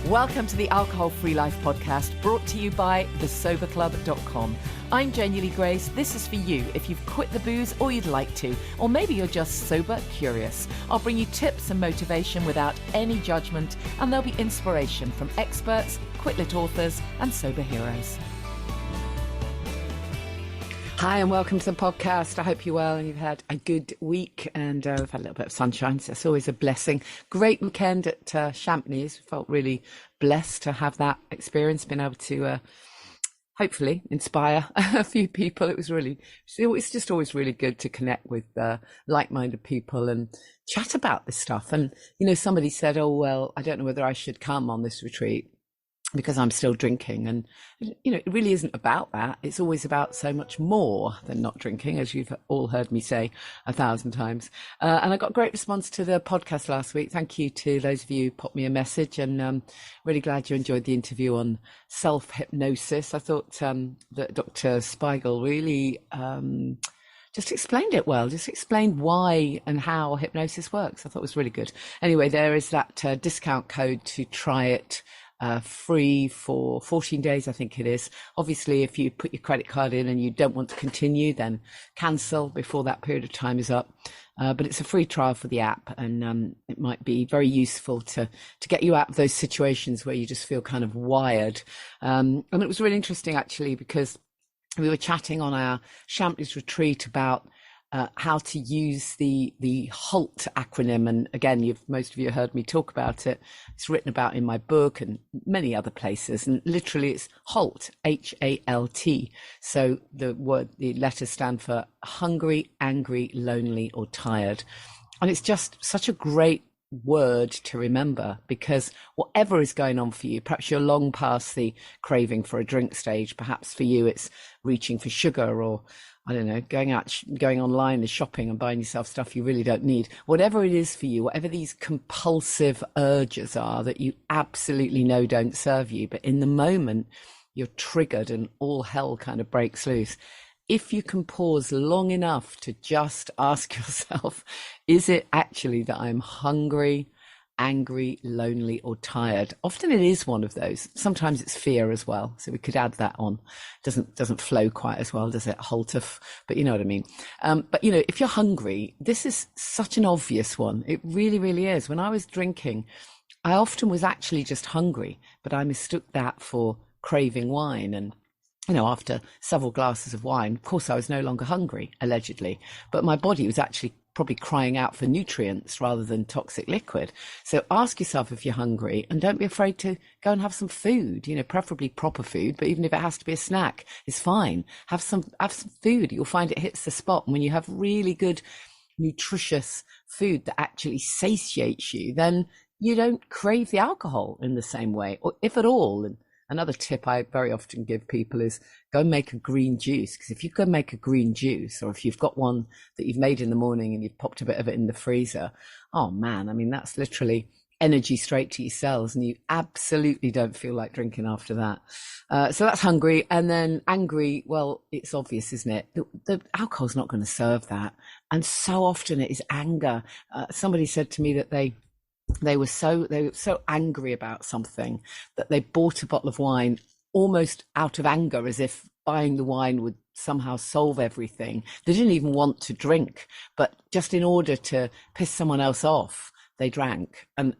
Welcome to the Alcohol Free Life podcast, brought to you by thesoberclub.com. I'm Janey Grace. This is for you if you've quit the booze or you'd like to, or maybe you're just sober curious. I'll bring you tips and motivation without any judgment, and there'll be inspiration from experts, quit-lit authors, and sober heroes. Hi and welcome to the podcast. I hope you're well and you've had a good week, and we've had a little bit of sunshine, so it's always a blessing. Great weekend at Champneys. Felt really blessed to have that experience, been able to hopefully inspire a few people. It's just always really good to connect with like-minded people and chat about this stuff. And, you know, somebody said, oh, well, I don't know whether I should come on this retreat because I'm still drinking. And, you know, it really isn't about that. It's always about so much more than not drinking, as you've all heard me say 1,000 times. And I got a great response to the podcast last week. Thank you to those of you who popped me a message, and really glad you enjoyed the interview on self-hypnosis. I thought that Dr. Spiegel really just explained it well, just explained why and how hypnosis works. I thought it was really good. Anyway, there is that discount code to try it free for 14 days, I think it is. Obviously, if you put your credit card in and you don't want to continue, then cancel before that period of time is up. But it's a free trial for the app, and it might be very useful to get you out of those situations where you just feel kind of wired. And it was really interesting, actually, because we were chatting on our Champneys retreat about how to use the HALT acronym. And again, most of you heard me talk about it. It's written about in my book and many other places. And literally it's HALT, H-A-L-T. So the letters stand for hungry, angry, lonely, or tired. And it's just such a great word to remember, because whatever is going on for you, perhaps you're long past the craving for a drink stage. Perhaps for you, it's reaching for sugar, or I don't know, going online and shopping and buying yourself stuff you really don't need. Whatever it is for you, whatever these compulsive urges are that you absolutely know don't serve you, but in the moment you're triggered and all hell kind of breaks loose. If you can pause long enough to just ask yourself, is it actually that I'm hungry, angry, lonely, or tired? Often it is one of those. Sometimes it's fear as well, so we could add that on. Doesn't flow quite as well, does it? Haltef, but you know what I mean. But you know, if you're hungry, this is such an obvious one. It really, really is. When I was drinking, I often was actually just hungry, but I mistook that for craving wine. And you know, after several glasses of wine, of course, I was no longer hungry, allegedly, but my body was actually probably crying out for nutrients rather than toxic liquid. So ask yourself if you're hungry, and don't be afraid to go and have some food, you know, preferably proper food, but even if it has to be a snack, it's fine. Have some food. You'll find it hits the spot. And when you have really good, nutritious food that actually satiates you, then you don't crave the alcohol in the same way, or if at all. And another tip I very often give people is go and make a green juice, because if you go make a green juice, or if you've got one that you've made in the morning and you've popped a bit of it in the freezer, oh man, I mean, that's literally energy straight to your cells, and you absolutely don't feel like drinking after that. So that's hungry. And then angry, well, it's obvious, isn't it? The alcohol's not going to serve that. And so often it is anger. Somebody said to me that they were so angry about something that they bought a bottle of wine almost out of anger, as if buying the wine would somehow solve everything. They didn't even want to drink, but just in order to piss someone else off, they drank. And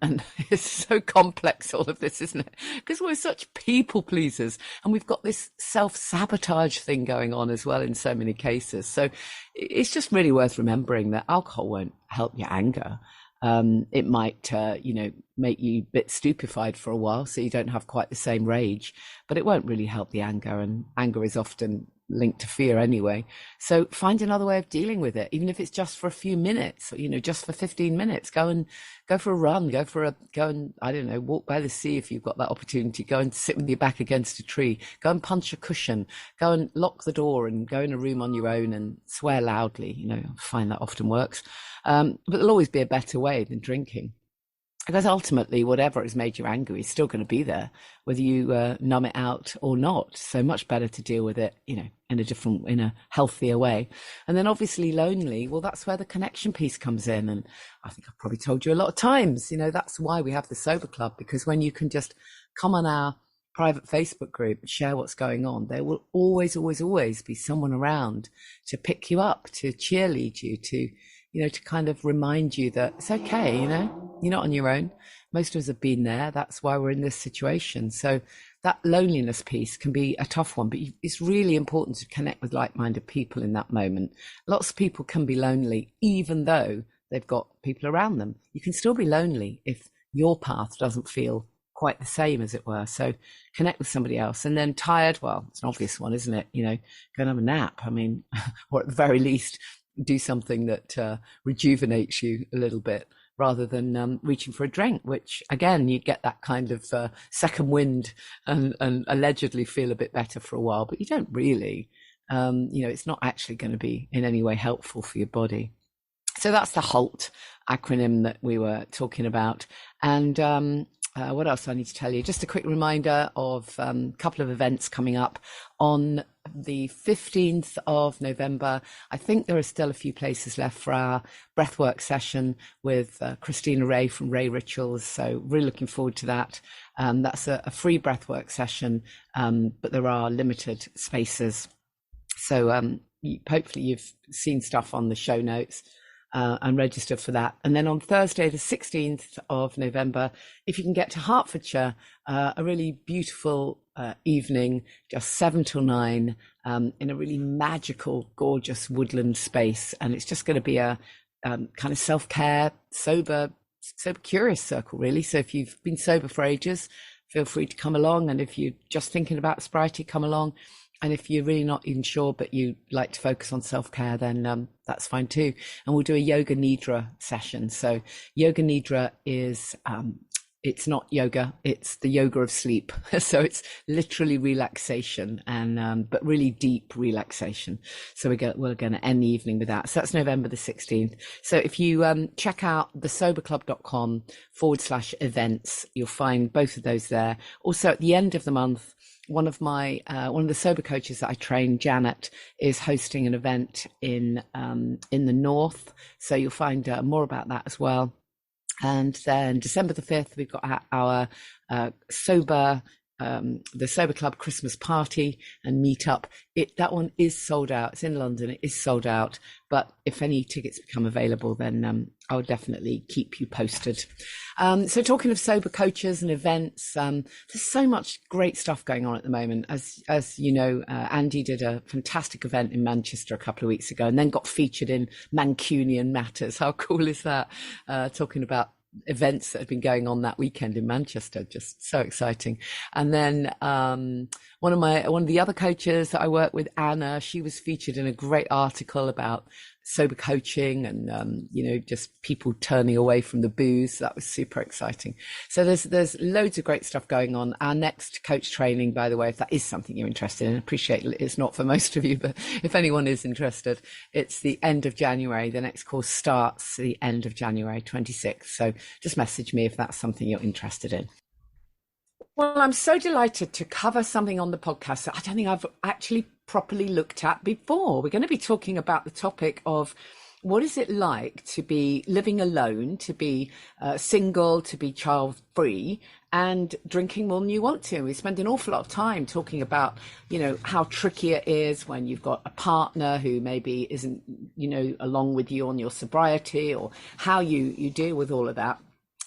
it's so complex, all of this, isn't it? Because we're such people pleasers, and we've got this self-sabotage thing going on as well in so many cases. So it's just really worth remembering that alcohol won't help your anger. It might, make you a bit stupefied for a while, so you don't have quite the same rage, but it won't really help the anger, and anger is often linked to fear anyway. So find another way of dealing with it, even if it's just for a few minutes, or, just for 15 minutes. Go for a run, go and, I don't know, walk by the sea if you've got that opportunity. Go and sit with your back against a tree. Go and punch a cushion. Go and lock the door and go in a room on your own and swear loudly. I find that often works. But there'll always be a better way than drinking. Because ultimately, whatever has made you angry is still going to be there, whether you numb it out or not. So much better to deal with it, in a healthier way. And then obviously lonely, well, that's where the connection piece comes in. And I think I've probably told you a lot of times, that's why we have the Sober Club, because when you can just come on our private Facebook group and share what's going on, there will always, always, always be someone around to pick you up, to cheerlead you, to kind of remind you that it's okay, you're not on your own. Most of us have been there. That's why we're in this situation. So that loneliness piece can be a tough one, but it's really important to connect with like-minded people in that moment. Lots of people can be lonely, even though they've got people around them. You can still be lonely if your path doesn't feel quite the same, as it were. So connect with somebody else. And then tired, well, it's an obvious one, isn't it? Go and have a nap. I mean, or at the very least, do something that rejuvenates you a little bit, rather than reaching for a drink, which again, you get that kind of second wind and allegedly feel a bit better for a while, but you don't really. It's not actually going to be in any way helpful for your body. So that's the HALT acronym that we were talking about. And what else do I need to tell you? Just a quick reminder of a couple of events coming up on the 15th of November. I think there are still a few places left for our breathwork session with Christina Ray from Ray Rituals. So really looking forward to that. That's a free breathwork session, but there are limited spaces. So hopefully you've seen stuff on the show notes. And register for that. And then on Thursday, the 16th of November, if you can get to Hertfordshire, a really beautiful evening, just 7 till 9, in a really magical, gorgeous woodland space. And it's just going to be a kind of self-care, sober curious circle, really. So if you've been sober for ages, feel free to come along. And if you're just thinking about sobriety, come along. And if you're really not even sure, but you like to focus on self-care, then that's fine too. And we'll do a yoga nidra session. So yoga nidra is, it's not yoga, it's the yoga of sleep. So it's literally relaxation, and but really deep relaxation. So we're going to end the evening with that. So that's November the 16th. So if you check out thesoberclub.com/events, you'll find both of those there. Also at the end of the month, one of the sober coaches that I train, Janet, is hosting an event in the north. So you'll find more about that as well. And then December the 5th, we've got our the Sober Club Christmas party and meetup. That one is sold out. It's in London. It is sold out. But if any tickets become available, then I'll definitely keep you posted. So talking of sober coaches and events, there's so much great stuff going on at the moment. As you know, Andy did a fantastic event in Manchester a couple of weeks ago, and then got featured in Mancunian Matters. How cool is that? Talking about events that have been going on that weekend in Manchester, just so exciting. And then one of the other coaches that I work with, Anna, she was featured in a great article about sober coaching and just people turning away from the booze. That was super exciting. So there's loads of great stuff going on. Our next coach training, by the way, if that is something you're interested in, I appreciate it's not for most of you, but if anyone is interested, it's the end of January. The next course starts the end of January 26th. So just message me if that's something you're interested in. Well, I'm so delighted to cover something on the podcast that I don't think I've actually properly looked at before. We're going to be talking about the topic of what is it like to be living alone, to be single, to be child-free, and drinking more than you want to. We spend an awful lot of time talking about, how tricky it is when you've got a partner who maybe isn't, along with you on your sobriety, or how you deal with all of that.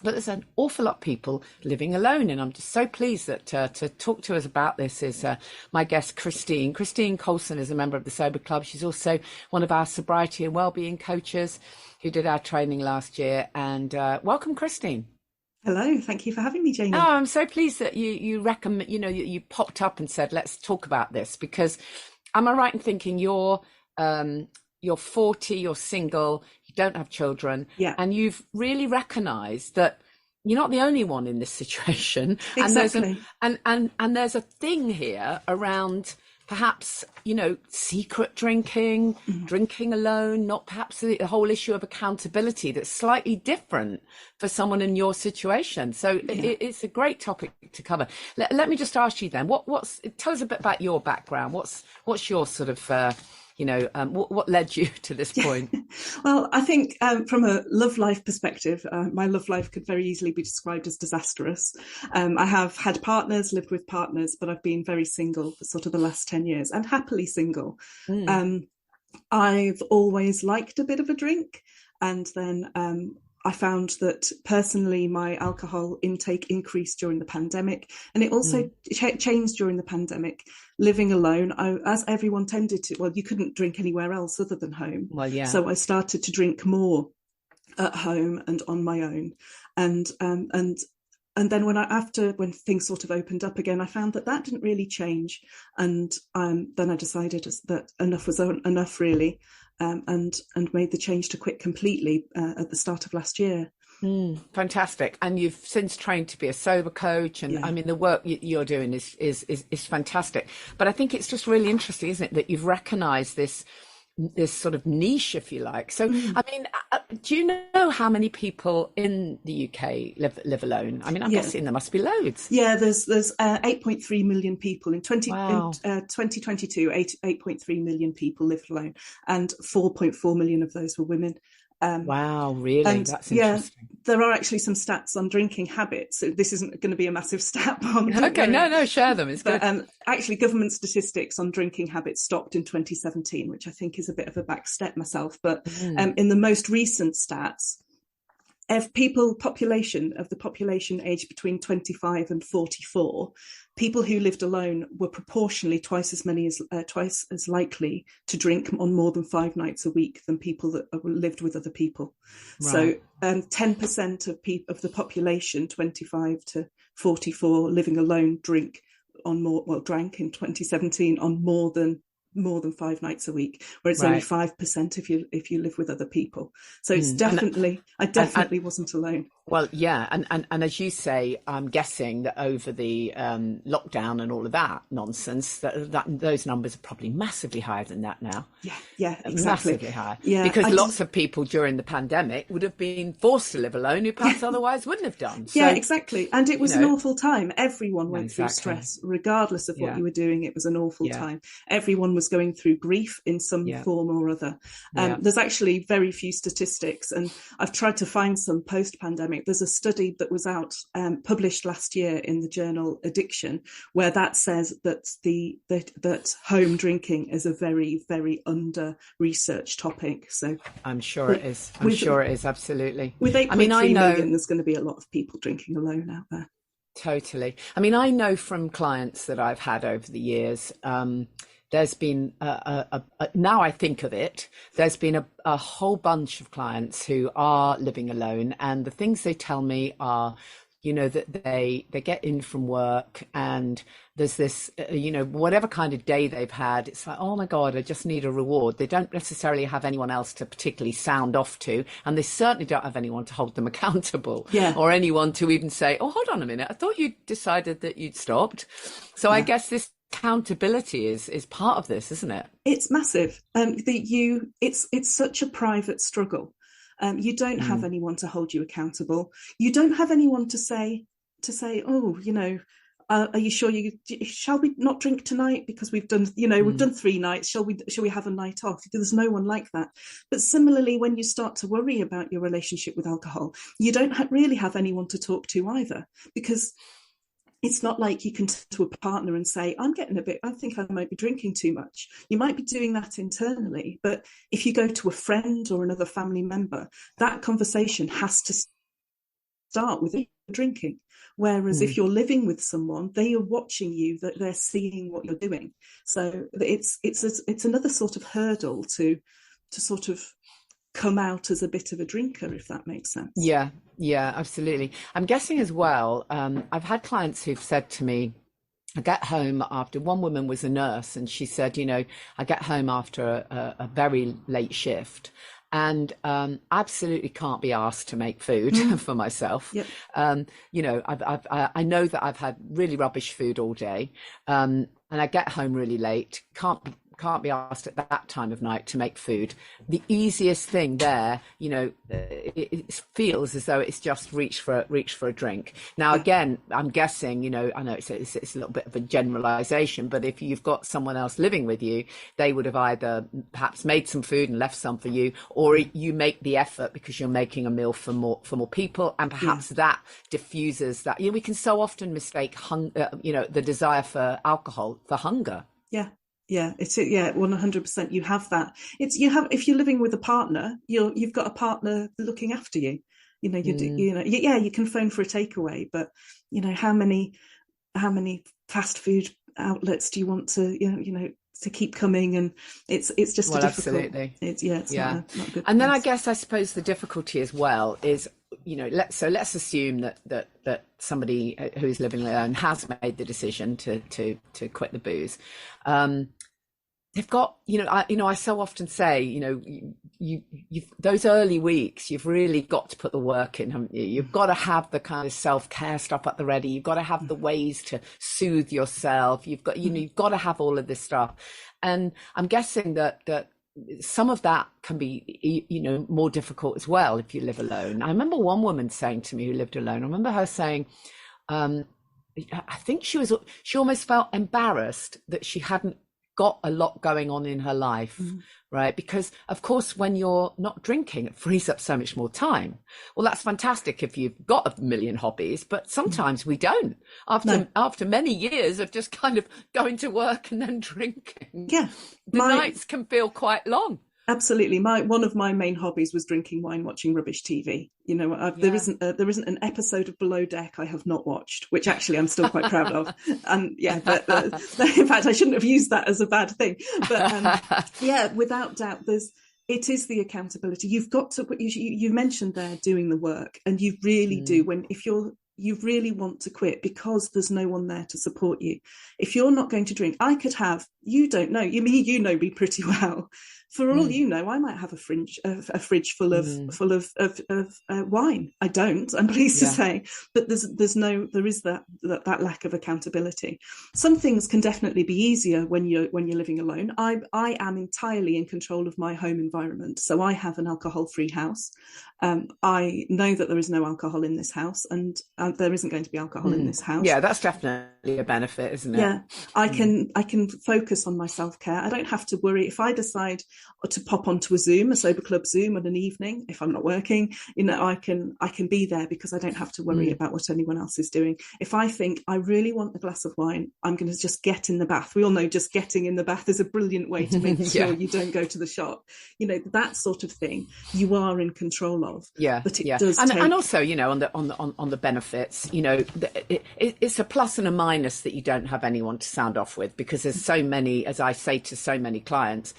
But there's an awful lot of people living alone, and I'm just so pleased that to talk to us about this is my guest, Christine. Christine Coulson is a member of the Sober Club. She's also one of our sobriety and wellbeing coaches who did our training last year. And welcome, Christine. Hello, thank you for having me, Janey. Oh, I'm so pleased that you recommend, you popped up and said, let's talk about this, because am I right in thinking you're 40, you're single, you don't have children, yeah, and you've really recognized that you're not the only one in this situation. Exactly. And there's a thing here around perhaps, secret drinking, drinking alone, not perhaps the whole issue of accountability that's slightly different for someone in your situation. So it's a great topic to cover. Let me just ask you then, tell us a bit about your background. What's your sort of, what led you to this point? Well, I think from a love life perspective, my love life could very easily be described as disastrous. I have had partners, lived with partners, but I've been very single for sort of the last 10 years and happily single. I've always liked a bit of a drink. And then I found that personally my alcohol intake increased during the pandemic, and it also changed during the pandemic. Living alone, as everyone tended to, well, you couldn't drink anywhere else other than home. Well, yeah. So I started to drink more at home and on my own. And then when things sort of opened up again, I found that didn't really change. And then I decided that enough was enough, really. And made the change to quit completely at the start of last year. Fantastic. And you've since trained to be a sober coach, and I mean the work you're doing is fantastic. But I think it's just really interesting, isn't it, that you've recognized this sort of niche, if you like. So I mean, do you know how many people in the UK live alone? I mean, I'm guessing there must be loads. Yeah, there's 8.3 million people in 2022. 8.3 million people lived alone, and 4.4 million of those were women. Wow, really? That's interesting. Yeah, there are actually some stats on drinking habits. So this isn't going to be a massive stat bomb. Okay, no, share them. It's good. But, actually, government statistics on drinking habits stopped in 2017, which I think is a bit of a back step myself. But in the most recent stats, of the population aged between 25 and 44, people who lived alone were proportionally twice as likely to drink on more than 5 nights a week than people that lived with other people. Right. So 10% of the population, 25 to 44, living alone, drank in 2017 on more than 5 nights a week, where it's only 5% if you live with other people. So it's I definitely wasn't alone. Well, yeah, and as you say, I'm guessing that over the lockdown and all of that nonsense, that those numbers are probably massively higher than that now. Yeah, exactly. Massively higher. Yeah, because lots of people during the pandemic would have been forced to live alone who perhaps otherwise wouldn't have done. So, yeah, exactly. And it was an awful time. Everyone went through stress, regardless of what you were doing. It was an awful time. Everyone was going through grief in some form or other. There's actually very few statistics, and I've tried to find some post-pandemic. There's a study that was out published last year in the journal Addiction, where that says that that home drinking is a very, very under-researched topic. So I'm sure it is. I'm sure it is, absolutely. With 8.3 million, there's going to be a lot of people drinking alone out there. Totally. I mean, I know from clients that I've had over the years, there's been now I think of it, there's been a whole bunch of clients who are living alone, and the things they tell me are, that they get in from work and there's this, whatever kind of day they've had, it's like, oh my God, I just need a reward. They don't necessarily have anyone else to particularly sound off to, and they certainly don't have anyone to hold them accountable or anyone to even say, oh, hold on a minute, I thought you decided that you'd stopped. So I guess this accountability is part of this, isn't it? It's massive. It's such a private struggle. You don't have anyone to hold you accountable. You don't have anyone to say, oh, are you sure shall we not drink tonight because we've done 3 nights? Shall we have a night off? There's no one like that. But similarly, when you start to worry about your relationship with alcohol, you don't really have anyone to talk to either, because it's not like you can turn to a partner and say, I think I might be drinking too much. You might be doing that internally, but if you go to a friend or another family member, that conversation has to start with drinking. Whereas if you're living with someone, they are watching you, that they're seeing what you're doing. So it's another sort of hurdle to sort of come out as a bit of a drinker, if that makes sense. Yeah, absolutely. I'm guessing as well, I've had clients who've said to me, I get home after, one woman was a nurse, and she said, I get home after a very late shift, and absolutely can't be asked to make food for myself. Yep. You know, I know that I've had really rubbish food all day, and I get home really late. Can't be asked at that time of night to make food. The easiest thing there, you know, it feels as though it's just reach for a drink. Now, again, I'm guessing, you know, I know it's a little bit of a generalization, but if you've got someone else living with you, they would have either perhaps made some food and left some for you, or you make the effort because you're making a meal for more people, and perhaps that diffuses that. You know, we can so often mistake you know, the desire for alcohol for hunger. Yeah, 100%. You have that. If you're living with a partner, you've got a partner looking after you. You know, you can phone for a takeaway, but you know, how many fast food outlets do you want to, to keep coming? And it's just difficult. Absolutely. It's not a good and then place. I suppose the difficulty as well is, you know, let's assume that somebody who is living alone has made the decision to quit the booze. They've got, I so often say, you know, you've those early weeks, you've really got to put the work in, haven't you? You've got to have the kind of self-care stuff at the ready. You've got to have the ways to soothe yourself. You've got, you've got to have all of this stuff. And I'm guessing that some of that can be, you know, more difficult as well if you live alone. I remember one woman saying to me who lived alone, I remember her saying, I think she almost felt embarrassed that she hadn't got a lot going on in her life, right? Because of course, when you're not drinking, it frees up so much more time. Well, that's fantastic if you've got a million hobbies, but sometimes we don't. After many years of just kind of going to work and then drinking, the nights can feel quite long. Absolutely. One of my main hobbies was drinking wine, watching rubbish TV. You know, there isn't an episode of Below Deck I have not watched, which actually I'm still quite proud of. And but in fact, I shouldn't have used that as a bad thing. But without doubt, it is the accountability. You've got to. You mentioned there doing the work, and you really do. If you really want to quit because there's no one there to support you. If you're not going to drink, you don't know. You know me pretty well. For all you know, I might have a fridge full of wine. I don't. I'm pleased to say, but there is that lack of accountability. Some things can definitely be easier when you're living alone. I am entirely in control of my home environment, so I have an alcohol-free house. I know that there is no alcohol in this house, and there isn't going to be alcohol in this house. Yeah, that's definitely a benefit, isn't it? Yeah, I can focus on my self-care. I don't have to worry if I decide to pop onto a sober club Zoom at an evening. If I'm not working, you know, I can be there because I don't have to worry about what anyone else is doing. If I think I really want a glass of wine, I'm going to just get in the bath. We all know just getting in the bath is a brilliant way to make sure you don't go to the shop. You know, that sort of thing you are in control of. Yeah, but it does and also, you know, on the benefits, you know, it's a plus and a minus that you don't have anyone to sound off with, because there's so many, as I say to so many clients,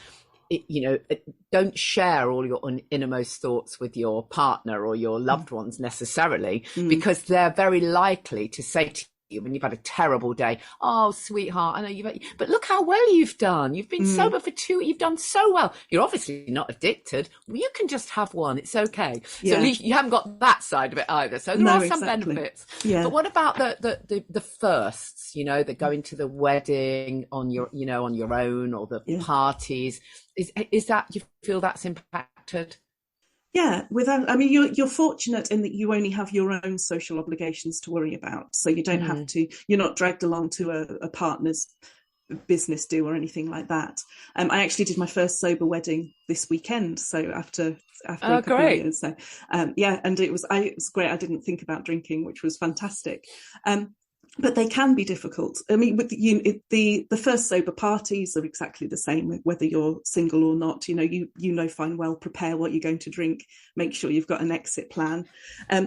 don't share all your innermost thoughts with your partner or your loved ones necessarily, because they're very likely to say to you when you've had a terrible day, "Oh, sweetheart, I know but look how well you've done. You've been sober for you've done so well. You're obviously not addicted. Well, you can just have one. It's okay." So at least you haven't got that side of it either. So there are some benefits. Yeah. But what about the firsts, you know, that go into the wedding on your own, or the parties? Is that, do you feel that's impacted? Yeah, you're fortunate in that you only have your own social obligations to worry about. So you don't have to, you're not dragged along to a partner's business do or anything like that. I actually did my first sober wedding this weekend. So after a couple of years. So, and it was great. I didn't think about drinking, which was fantastic. But they can be difficult. I mean, the first sober parties are exactly the same, whether you're single or not. You know fine well, prepare what you're going to drink, make sure you've got an exit plan.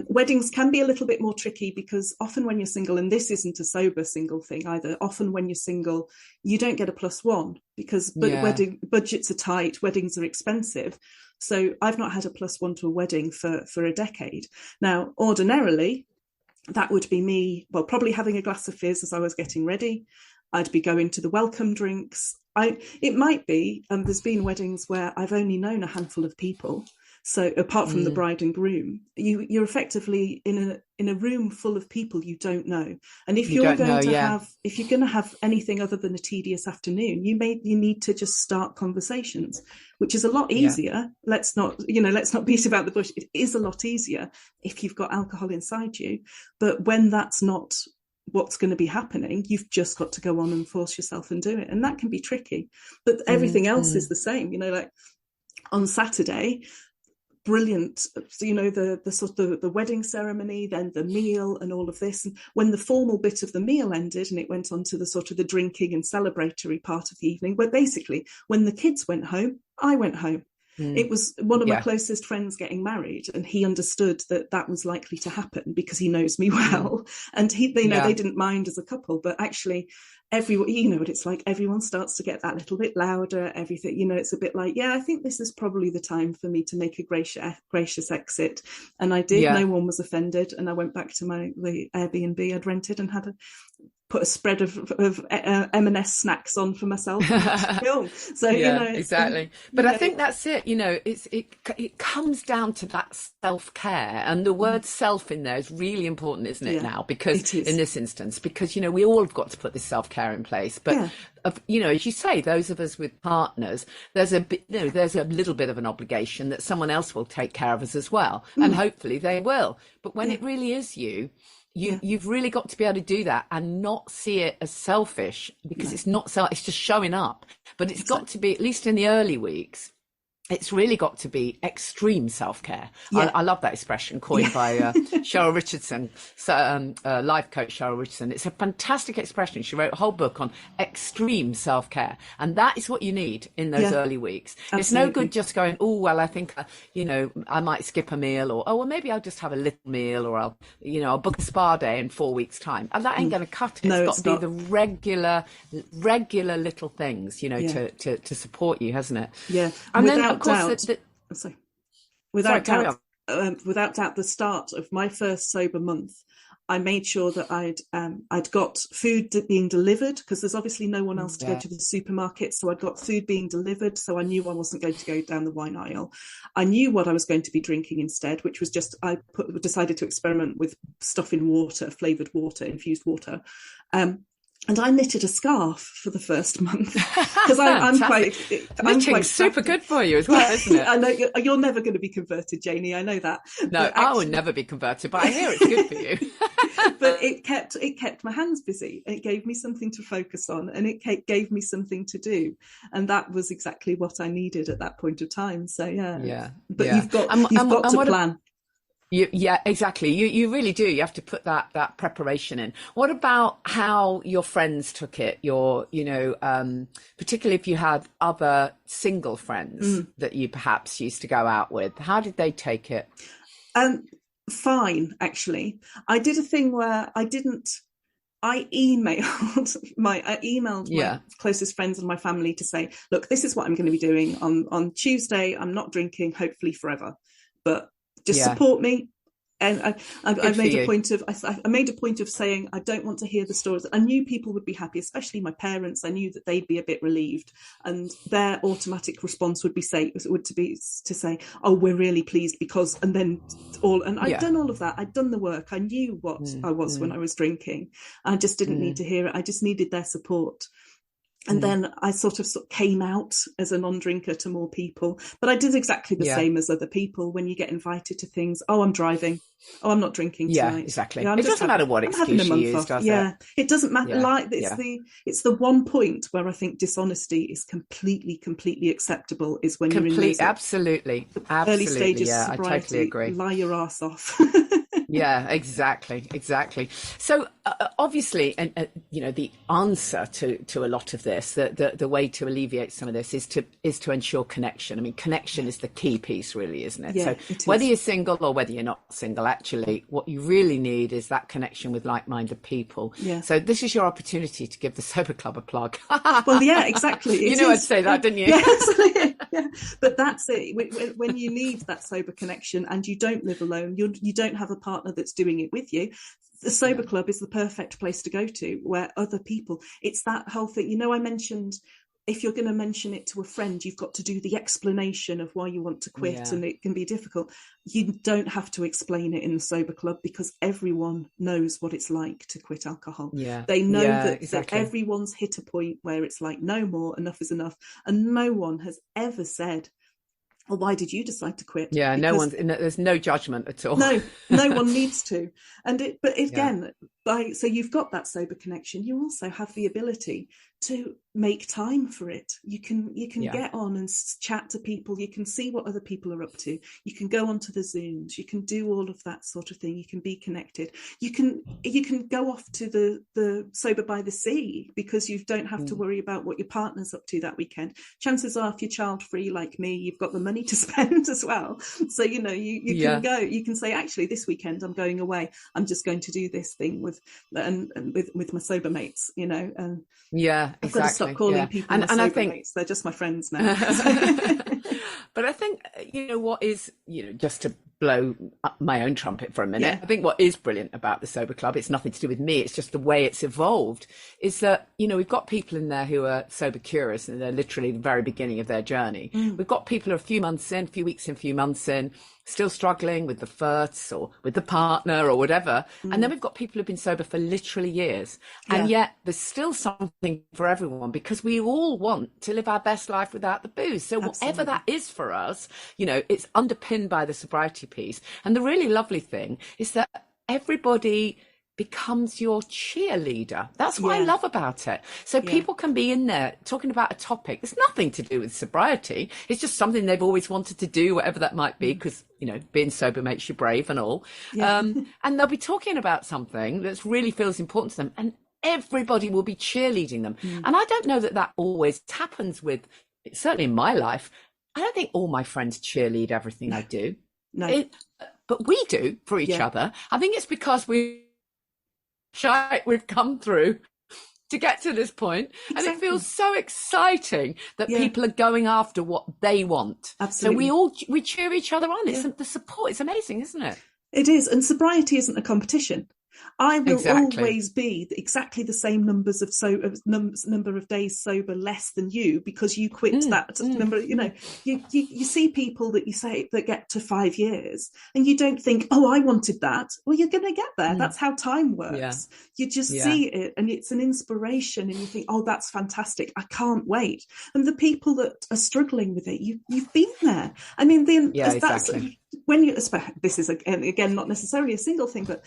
Weddings can be a little bit more tricky, because often when you're single, and this isn't a sober single thing either, often when you're single, you don't get a +1 because wedding budgets are tight, weddings are expensive. So I've not had a +1 to a wedding for a decade. Now, ordinarily, that would be me, probably having a glass of fizz as I was getting ready. I'd be going to the welcome drinks. It might be, there's been weddings where I've only known a handful of people, So apart from the bride and groom, you're effectively in a room full of people you don't know. And if you're going to have anything other than a tedious afternoon, you need to just start conversations, which is a lot easier. Let's not beat about the bush. It is a lot easier if you've got alcohol inside you. But when that's not what's going to be happening, you've just got to go on and force yourself and do it. And that can be tricky. But everything else is the same. Like on Saturday, brilliant, the wedding ceremony, then the meal and all of this. And when the formal bit of the meal ended and it went on to the drinking and celebratory part of the evening, where basically when the kids went home, I went home. It was one of my closest friends getting married, and he understood that was likely to happen because he knows me well. And they didn't mind as a couple, but actually everyone, you know what it's like, everyone starts to get that little bit louder, everything, it's a bit like, I think this is probably the time for me to make a gracious exit. And I did. No one was offended, and I went back to the Airbnb I'd rented and put a spread of M&S snacks on for myself. So exactly. But I think that's it. It comes down to that self-care, and the word self in there is really important, isn't it? Now, because in this instance, because we all have got to put this self-care in place. But as you say, those of us with partners, there's a little bit of an obligation that someone else will take care of us as well, and hopefully they will. But when it really is you've really got to be able to do that and not see it as selfish, because it's not it's just showing up. But it's got to be, at least in the early weeks, it's really got to be extreme self-care. I love that expression coined by Cheryl Richardson, life coach Cheryl Richardson. It's a fantastic expression. She wrote a whole book on extreme self-care. And that is what you need in those early weeks. Absolutely. It's no good just going, I think, I might skip a meal, or maybe I'll just have a little meal, or I'll book a spa day in 4 weeks' time. And that ain't going to cut it. It's got to be the regular little things, to support you, hasn't it? Yeah. And then, without doubt, the start of my first sober month, I made sure that I'd got food being delivered, because there's obviously no one else to go to the supermarket. So I'd got food being delivered. So I knew I wasn't going to go down the wine aisle. I knew what I was going to be drinking instead, which was decided to experiment with stuff in water, flavoured water, infused water. And I knitted a scarf for the first month, because I'm quite super good for you as well, isn't it? I know you're never going to be converted, Janey. I know that. No, I will never be converted, but I hear it's good for you. But it kept my hands busy. It gave me something to focus on, and it gave me something to do, and that was exactly what I needed at that point of time. So but you've got to plan. Yeah, exactly. You really do. You have to put that preparation in. What about how your friends took it? Particularly if you had other single friends that you perhaps used to go out with. How did they take it? Fine, actually. I did a thing where I emailed my closest friends and my family to say, look, this is what I'm going to be doing on Tuesday. I'm not drinking, hopefully forever, but just support me. And I made a point of saying, I don't want to hear the stories. I knew people would be happy, especially my parents. I knew that they'd be a bit relieved, and their automatic response would be to say, oh, we're really pleased because, and then I'd done all of that. I'd done the work. I knew what I was when I was drinking. I just didn't need to hear it. I just needed their support. And then I sort of came out as a non-drinker to more people. But I did exactly the same as other people. When you get invited to things, oh, I'm driving. Oh, I'm not drinking tonight. Yeah, exactly. It doesn't matter what excuse you use, does it? It doesn't matter. It's the one point where I think dishonesty is completely acceptable, is when you're in absolutely. Early stages of sobriety. I totally agree. Lie your ass off. Yeah, exactly. So obviously, and the answer to a lot of this, the way to alleviate some of this is to ensure connection. I mean, connection is the key piece, really, isn't it? Yeah, so whether you're single or whether you're not single, actually, what you really need is that connection with like-minded people. Yeah. So this is your opportunity to give the Sober Club a plug. Well, yeah, exactly. I'd say that, didn't you? Yeah. But that's it. When you need that sober connection and you don't live alone, you don't have a partner that's doing it with you, the Sober Club is the perfect place to go to, where other people, it's that whole thing. I mentioned if you're going to mention it to a friend, you've got to do the explanation of why you want to quit, and it can be difficult. You don't have to explain it in the sober club, because everyone knows what it's like to quit alcohol. They know that everyone's hit a point where it's like, no more, enough is enough. And no one has ever said, well, why did you decide to quit? Because there's no judgment at all. No one needs to. But again, so you've got that sober connection. You also have the ability to make time for it. You can get on and chat to people. You can see what other people are up to. You can go onto the Zooms. You can do all of that sort of thing. You can be connected. You can go off to the Sober by the Sea, because you don't have to worry about what your partner's up to that weekend. Chances are, if you're child free like me, you've got the money to spend as well. So you can go. You can say, actually, this weekend I'm going away. I'm just going to do this thing with my sober mates. And I've got to stop calling people my sober mates. They're just my friends now. But I think, what is, just to blow up my own trumpet for a minute, I think what is brilliant about the Sober Club, it's nothing to do with me, it's just the way it's evolved, is that, we've got people in there who are sober curious, and they're literally the very beginning of their journey. We've got people who are a few months in, a few weeks in, a few months in, still struggling with the firsts or with the partner or whatever. And then we've got people who've been sober for literally years. And yet there's still something for everyone, because we all want to live our best life without the booze. So whatever that is for us, it's underpinned by the sobriety piece. And the really lovely thing is that everybody becomes your cheerleader. That's what I love about it. So people can be in there talking about a topic that's nothing to do with sobriety. It's just something they've always wanted to do, whatever that might be, because being sober makes you brave and all. And they'll be talking about something that really feels important to them, and everybody will be cheerleading them. And I don't know that always happens with, certainly in my life, I don't think all my friends cheerlead everything I do. But we do for each other. I think it's because we've come through to get to this point. And it feels so exciting that people are going after what they want. Absolutely. So we cheer each other on. It's the support. It's amazing, isn't it? It is. And sobriety isn't a competition. I will always be exactly the same number of days sober less than you, because you quit that number. You see people that you say that get to 5 years, and you don't think, oh, I wanted that. Well, you're going to get there. That's how time works. You just see it, and it's an inspiration, and you think, oh, that's fantastic. I can't wait. And the people that are struggling with it, you've been there. I mean, this is again not necessarily a single thing, but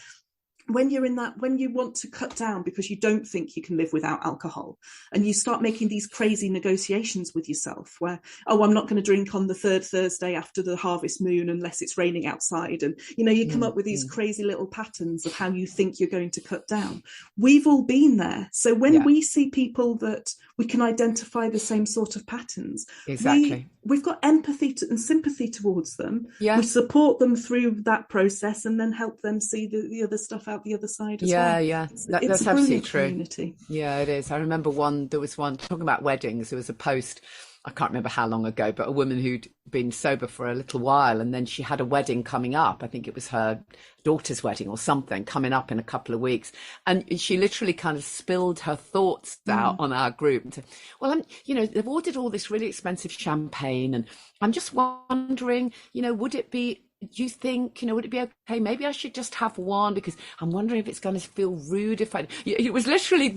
when you're in that, when you want to cut down because you don't think you can live without alcohol, and you start making these crazy negotiations with yourself where, oh, I'm not going to drink on the third Thursday after the harvest moon unless it's raining outside. And, you come up with these crazy little patterns of how you think you're going to cut down. We've all been there. So when we see people that we can identify the same sort of patterns, we've got empathy and sympathy towards them. We support them through that process, and then help them see the other stuff out the other side as well. That's absolutely true. Community. It is. I remember there was one talking about weddings. There was a post, I can't remember how long ago, but a woman who'd been sober for a little while, and then she had a wedding coming up. I think it was her daughter's wedding or something coming up in a couple of weeks, and she literally kind of spilled her thoughts out on our group. Well, they've ordered all this really expensive champagne, and I'm just wondering, would it be, do you think, would it be okay? Maybe I should just have one, because I'm wondering if it's going to feel rude if I. It was literally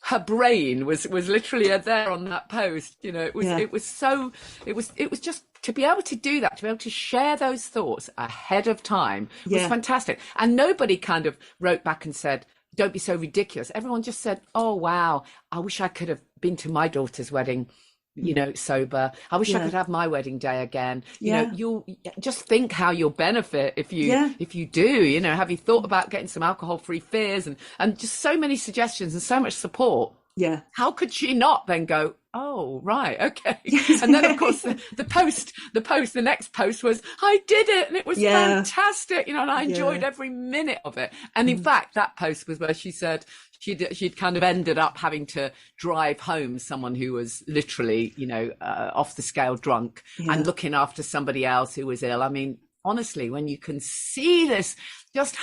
her brain was literally there on that post. It was just to be able to do that, to be able to share those thoughts ahead of time was fantastic. And nobody kind of wrote back and said, "Don't be so ridiculous." Everyone just said, "Oh wow, I wish I could have been to my daughter's wedding, sober. I wish I could have my wedding day again." You'll just think how you'll benefit if you do. Have you thought about getting some alcohol-free beers and just so many suggestions and so much support? How could she not then go, oh, right, okay. And then, of course, the next post was, I did it, and it was fantastic, and I enjoyed every minute of it. And in fact, that post was where she said she'd kind of ended up having to drive home someone who was literally, off the scale drunk and looking after somebody else who was ill. I mean, honestly, when you can see this, just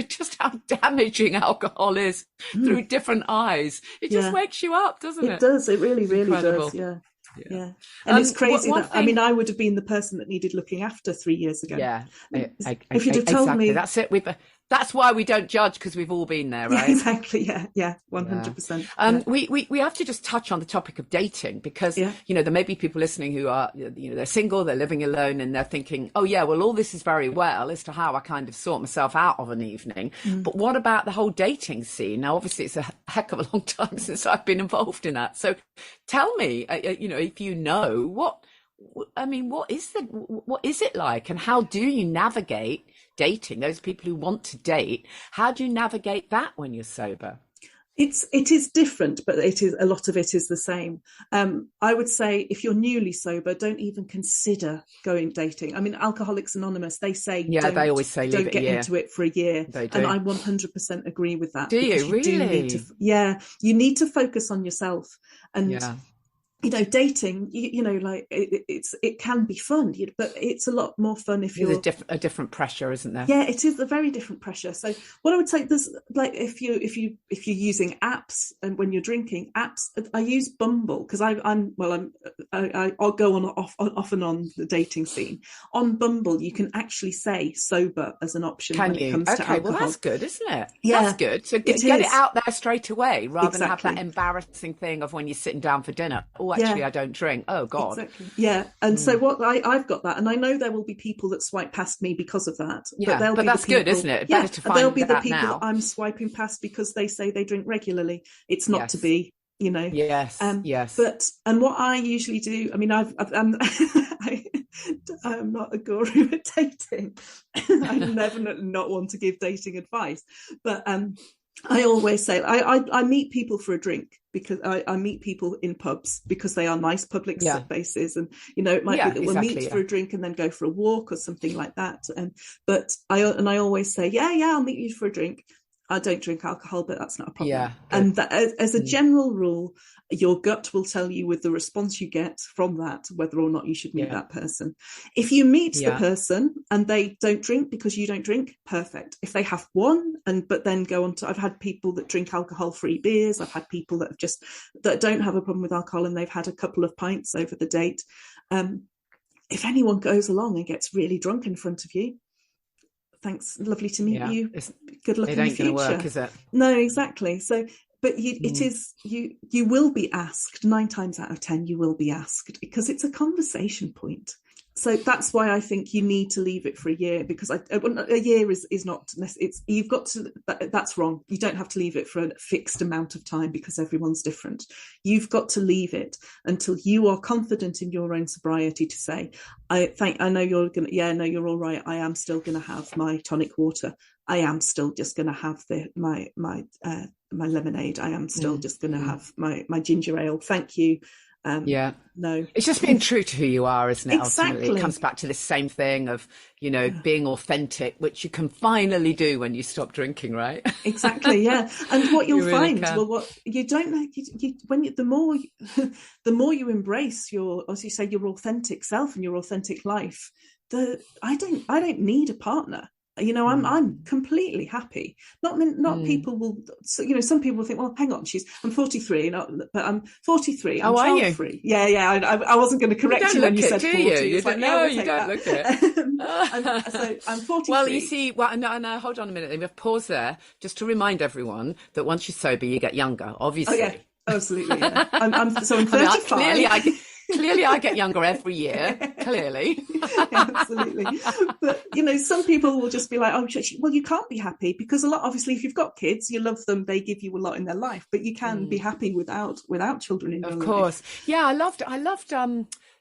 just how damaging alcohol is through different eyes, it just wakes you up, doesn't it? It does. It really, really Incredible. does. Yeah. Yeah. And it's crazy that, I mean, I would have been the person that needed looking after 3 years ago. Yeah. If you'd have told me. That's it. That's why we don't judge, because we've all been there, right? Yeah, exactly. Yeah. 100%. We have to just touch on the topic of dating, because, you know, there may be people listening who are, you know, they're single, they're living alone, and they're thinking, oh yeah, well, all this is very well as to how I kind of sort myself out of an evening. But what about the whole dating scene? Now, obviously, it's a heck of a long time since I've been involved in that. So tell me, you know, if you know, what is it like, and how do you navigate dating? Those people who want to date, how do you navigate that when you're sober? It is different, but a lot of it is the same. I would say if you're newly sober, don't even consider going dating. I mean, Alcoholics Anonymous, they say, they always say don't get into it for a year. They do. And I 100% agree with that. Do you really? You need to focus on yourself. And you know, dating, you know, like it can be fun, but it's a lot more fun if you're a different pressure, isn't there? Yeah, it is a very different pressure. So what I would say, there's like, if you're using apps, and when you're drinking apps, I use Bumble, because I'll go on off and on the dating scene. On Bumble, you can actually say sober as an option when it comes to alcohol. Well, that's good, isn't it? Yeah, that's good. So get it out there straight away, rather than have that embarrassing thing of when you're sitting down for dinner. Oh, actually, I don't drink. Oh God. Exactly. Yeah. And so I've got that, and I know there will be people that swipe past me because of that. Yeah, but that's good, isn't it? Yeah, there'll be the people that I'm swiping past because they say they drink regularly. It's not to be, you know. Yes. But what I usually do, I mean, I'm not a guru at dating. I never not want to give dating advice, but I always say I meet people for a drink, because I meet people in pubs because they are nice public spaces, and you know, it might be that we'll meet for a drink and then go for a walk or something like that. But I always say, I'll meet you for a drink. I don't drink alcohol, but that's not a problem. Yeah, and that, as a general rule, your gut will tell you with the response you get from that whether or not you should meet that person. If you meet the person and they don't drink because you don't drink, perfect. If they have one but then go on to, I've had people that drink alcohol-free beers. I've had people that don't have a problem with alcohol, and they've had a couple of pints over the date. If anyone goes along and gets really drunk in front of you, thanks, lovely to meet you. Good luck in the future. It ain't going to work, is it? No, exactly. So, but you will be asked. 9 times out of 10, you will be asked, because it's a conversation point. So that's why I think you need to leave it for a year, because a year is not, you've got to, that's wrong. You don't have to leave it for a fixed amount of time, because everyone's different. You've got to leave it until you are confident in your own sobriety to say, I know you're going to, no, you're all right. I am still going to have my tonic water. I am still just going to have my lemonade. I am still just going to have my ginger ale. Thank you. No, it's just being true to who you are, isn't it? Exactly. Ultimately, it comes back to this same thing of, you know, being authentic, which you can finally do when you stop drinking, right? Exactly. Yeah. And what you'll really find, what you don't know, the more you embrace your, as you say, your authentic self and your authentic life, I don't need a partner. You know, I'm completely happy. Not people will, you know, some people will think, well, hang on, I'm 43, but I'm 43. I'm child-free. Yeah. I wasn't going to correct you when you said 40. You don't look it. So I'm 43. Well, you see, no, hold on a minute. We've paused there just to remind everyone that once you're sober, you get younger, obviously. Oh, yeah, absolutely. Yeah. I'm 35. Clearly, I get younger every year. Clearly. Absolutely. But, you know, some people will just be like, oh, well, you can't be happy, because obviously, if you've got kids, you love them, they give you a lot in their life, but you can be happy without children in your life. Of course. Yeah, I loved,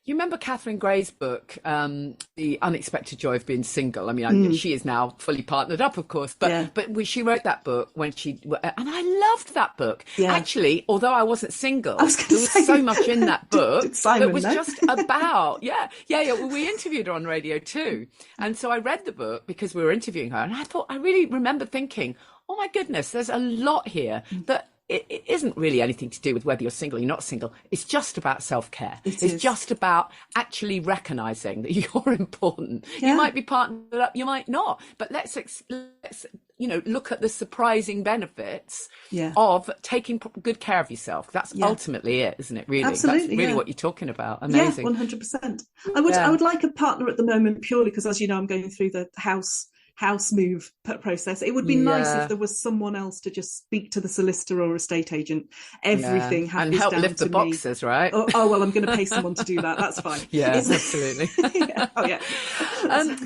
you remember Catherine Gray's book, The Unexpected Joy of Being Single? I mean, she is now fully partnered up, of course, but she wrote that book and I loved that book. Yeah. Actually, although I wasn't single, there was so much in that book that was just about, we interviewed her on radio too. And so I read the book because we were interviewing her, and I really remember thinking, oh my goodness, there's a lot here that it isn't really anything to do with whether you're single or you're not single. It's just about self-care. It's just about actually recognizing that you're important. Yeah. You might be partnered up, you might not, but let's look at the surprising benefits of taking good care of yourself. That's ultimately it, isn't it? Really, absolutely, that's really what you're talking about. Amazing. Yeah, 100%. I would like a partner at the moment purely because, as you know, I'm going through the house move process. It would be nice if there was someone else to just speak to the solicitor or estate agent. Everything happens and help down lift to the boxes, me. right? Oh well, I'm going to pay someone to do that. That's fine. Absolutely. Oh yeah.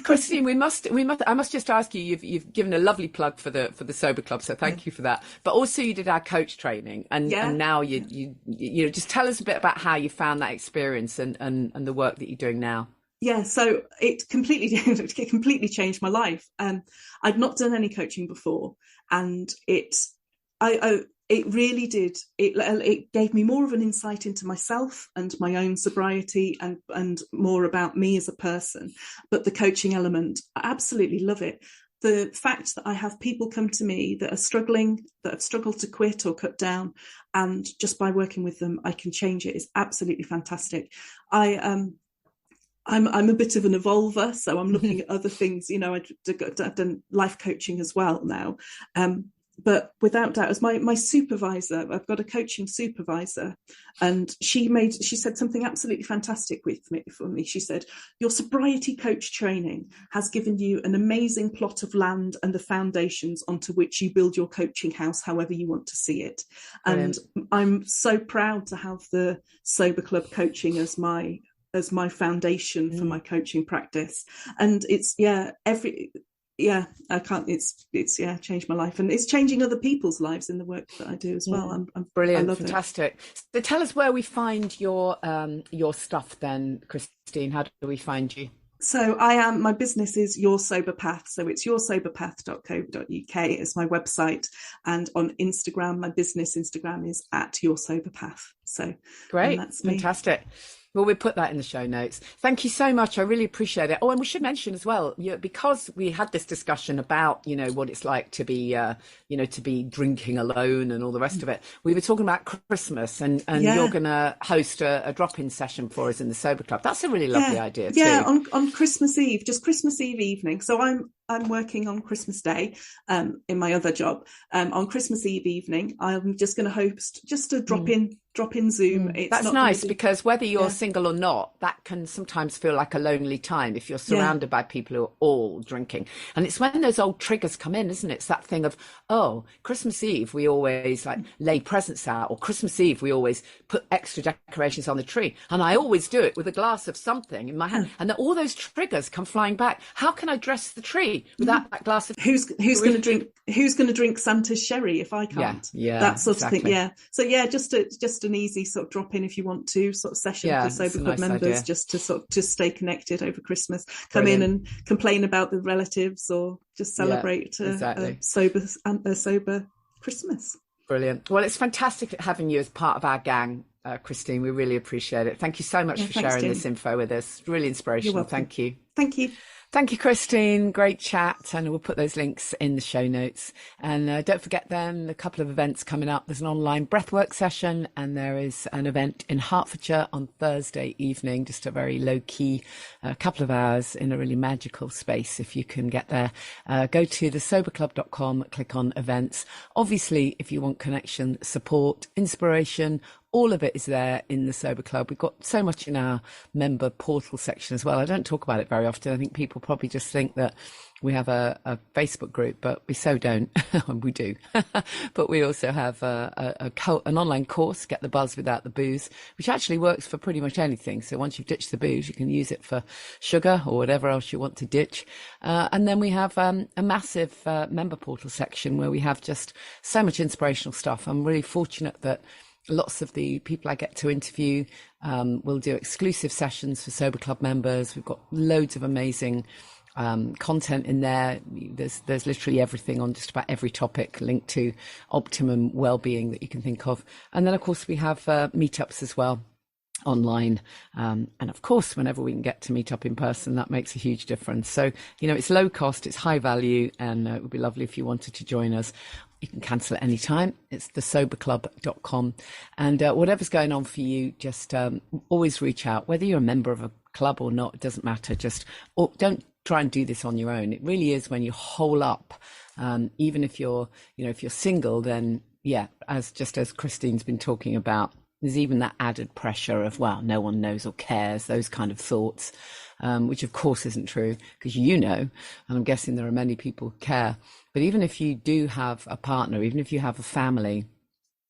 Christine, I must just ask you. You've given a lovely plug for the Sober Club, so thank you for that. But also, you did our coach training, and now you just tell us a bit about how you found that experience and the work that you're doing now. Yeah, so it completely changed my life. I'd not done any coaching before, and it really did. It gave me more of an insight into myself and my own sobriety, and more about me as a person. But the coaching element, I absolutely love it. The fact that I have people come to me that are struggling, that have struggled to quit or cut down, and just by working with them, I can change it, is absolutely fantastic. I'm a bit of an evolver, so I'm looking at other things. I've done life coaching as well now. But without doubt, as my supervisor, I've got a coaching supervisor, and she said something absolutely fantastic for me. She said, your sobriety coach training has given you an amazing plot of land and the foundations onto which you build your coaching house, however you want to see it. Brilliant. And I'm so proud to have the Sober Club coaching as my foundation for my coaching practice. And it's changed my life, and it's changing other people's lives in the work that I do as well. I'm brilliant. I love Fantastic. So tell us where we find your stuff then, Christine. How do we find you? So my business is Your Sober Path. So it's yoursoberpath.co.uk is my website. And on Instagram, my business Instagram is @yoursoberpath. So great. That's me. Fantastic. Well, we'll put that in the show notes. Thank you so much. I really appreciate it. Oh, and we should mention as well, because we had this discussion about, what it's like to be, to be drinking alone and all the rest of it. We were talking about Christmas, and you're going to host a drop-in session for us in the Sober Club. That's a really lovely idea too. Yeah, on Christmas Eve, just Christmas Eve evening. So I'm working on Christmas Day in my other job. On Christmas Eve evening, I'm just going to host just a drop-in Zoom. That's nice, because whether you're single or not, that can sometimes feel like a lonely time if you're surrounded by people who are all drinking. And it's when those old triggers come in, isn't it? It's that thing of, Christmas Eve, we always lay presents out, or Christmas Eve, we always put extra decorations on the tree. And I always do it with a glass of something in my hand. And then all those triggers come flying back. How can I dress the tree without that glass of who's going to drink Santa's sherry if I can't? That sort of thing. So just an easy sort of drop in if you want to, sort of session for Sober Club members, just to sort of just stay connected over Christmas. Come in and complain about the relatives, or just celebrate a sober Christmas. Brilliant. Well, it's fantastic having you as part of our gang, Christine. We really appreciate it. Thank you so much for sharing this info with us. Really inspirational. Thank you. Thank you. Thank you, Christine. Great chat. And we'll put those links in the show notes. And don't forget then, a couple of events coming up. There's an online breathwork session, and there is an event in Hertfordshire on Thursday evening, just a very low key couple of hours in a really magical space. If you can get there, go to thesoberclub.com, click on events. Obviously, if you want connection, support, inspiration, all of it is there in the Sober Club. We've got so much in our member portal section as well. I don't talk about it very often. I think people probably just think that we have a Facebook group, but we so don't. We do. But we also have an online course, Get the Buzz Without the Booze, which actually works for pretty much anything. So once you've ditched the booze, you can use it for sugar or whatever else you want to ditch. And then we have a massive member portal section where we have just so much inspirational stuff. I'm really fortunate that lots of the people I get to interview will do exclusive sessions for Sober Club members. We've got loads of amazing content in there. There's literally everything on just about every topic linked to optimum well-being that you can think of. And then, of course, we have meetups as well online. And of course, whenever we can get to meet up in person, that makes a huge difference. So, it's low cost, it's high value, and it would be lovely if you wanted to join us. You can cancel at any time. It's thesoberclub.com. And whatever's going on for you, just always reach out. Whether you're a member of a club or not, it doesn't matter. Don't try and do this on your own. It really is when you hole up. Even if you're single, then as Christine's been talking about, there's even that added pressure of, well, no one knows or cares, those kind of thoughts, which of course isn't true, because and I'm guessing there are many people who care. But even if you do have a partner, even if you have a family,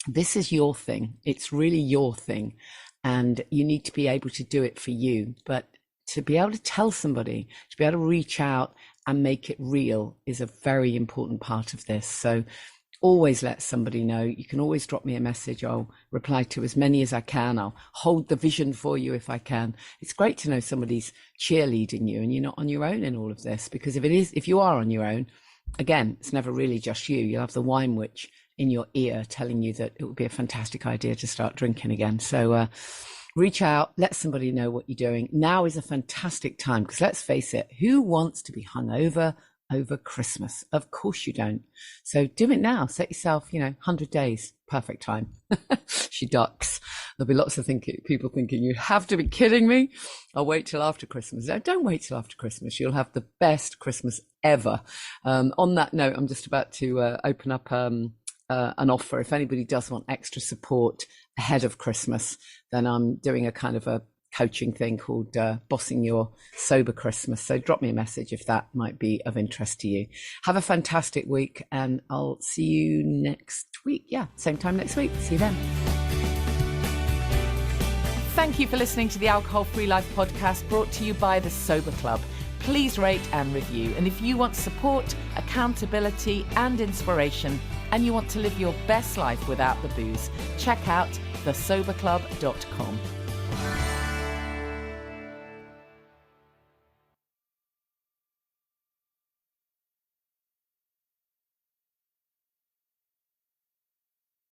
this is your thing. It's really your thing. And you need to be able to do it for you. But to be able to tell somebody, to be able to reach out and make it real is a very important part of this. So always let somebody know. You can always drop me a message. I'll reply to as many as I can. I'll hold the vision for you if I can. It's great to know somebody's cheerleading you and you're not on your own in all of this, because if you are on your own, again, it's never really just you. You'll have the wine witch in your ear telling you that it would be a fantastic idea to start drinking again. So reach out, let somebody know what you're doing. Now is a fantastic time, because let's face it, who wants to be hungover over Christmas? Of course you don't. So do it now. Set yourself, 100 days, perfect time. She ducks. There'll be lots of people thinking, you have to be kidding me. I'll wait till after Christmas. No, don't wait till after Christmas. You'll have the best Christmas ever. On that note, I'm just about to open up an offer. If anybody does want extra support ahead of Christmas, then I'm doing a kind of a coaching thing called Bossing Your Sober Christmas. So drop me a message if that might be of interest to you. Have a fantastic week, and I'll see you next week. Yeah, same time next week. See you then. Thank you for listening to the Alcohol Free Life podcast, brought to you by the Sober Club. Please rate and review. And if you want support, accountability and inspiration, and you want to live your best life without the booze, check out thesoberclub.com.